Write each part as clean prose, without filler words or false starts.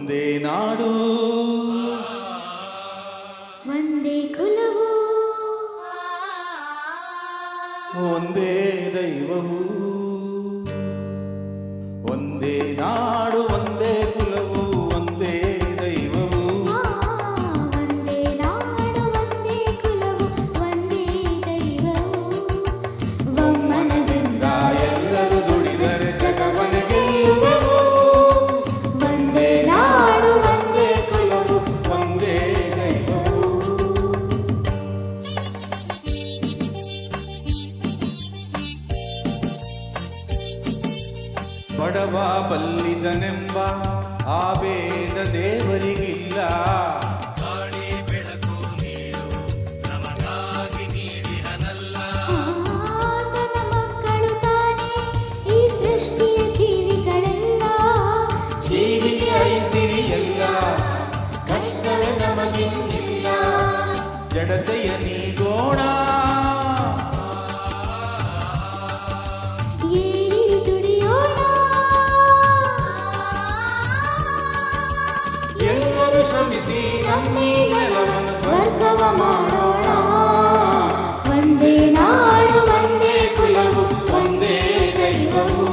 ಒಂದೇ ನಾಡು ಒಂದೇ ಕುಲವು ಒಂದೇ ದೈವವು ಒಂದೇ ನಾಡು ಒಂದೇ ಕುಲವು ಒಂದೇ ದೈವವು ಒಂದೇ ನಾಡು ಒಂದೇ ಕುಲವು ಒಂದೇ ದೈವವು ಒಮ್ಮನದಿಂದ ಎಲ್ಲರೂ ದುಡಿದರೆ ಜಗವನೆ ಗೆಲ್ಲುವೆವು ಒಂದೇ ನಾಡು ಒಂದೇ ಕುಲವು ಒಂದೇ ದೈವವು ಬಡವ ಬಲ್ಲಿದನೆಂಬ ಆ ಭೇದ ದೇವರಿಗಿಲ್ಲ ಗಾಳಿ ಬೆಳಕು ನೀರು ನಮಗಾಗಿ ನೀಡಿಹನಲ್ಲ ಆತನ ಮಕ್ಕಳು ತಾನೇ ಈ ಸೃಷ್ಟಿಯ ಜೀವಿಗಳೆಲ್ಲ ಜೀವಿಗೆ ಐಸಿರಿ ಎಲ್ಲ ಕಷ್ಟವೇ ನಮಗಿಲ್ಲ ಜಡತೆಯ ನೀಗೋಣ ಏಳಿರಿ ದುಡಿಯೋಣ ಎಲ್ಲರೂ ಶ್ರಮಿಸಿ ನಮ್ಮೀ ನೆಲವನ್ನು ಸ್ವರ್ಗವ ಮಾಡೋಣ ಒಂದೇ ನಾಡು ಒಂದೇ ಕುಲವು ಒಂದೇ ದೈವವು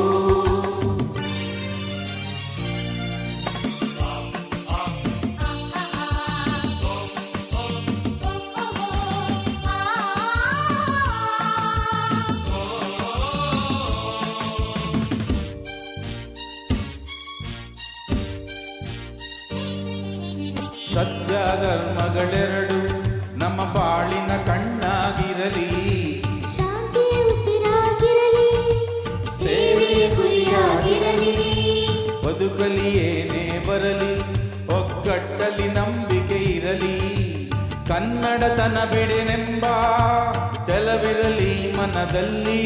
ಸತ್ಯ ಧರ್ಮಗಳೆರಡು ನಮ್ಮ ಬಾಳಿನ ಕಣ್ಣಾಗಿರಲಿ ಶಾಂತಿಯ ಉಸಿರಾಗಿರಲಿ ಸೇವೆಯ ಗುರಿಯಾಗಿರಲಿ ಬದುಕಲಿ ಏನೇ ಬರಲಿ ಒಗ್ಗಟ್ಟಲಿ ನಂಬಿಕೆ ಇರಲಿ ಕನ್ನಡತನ ಬಿಡೆನೆಂಬ ಛಲವಿರಲಿ ಮನದಲ್ಲಿ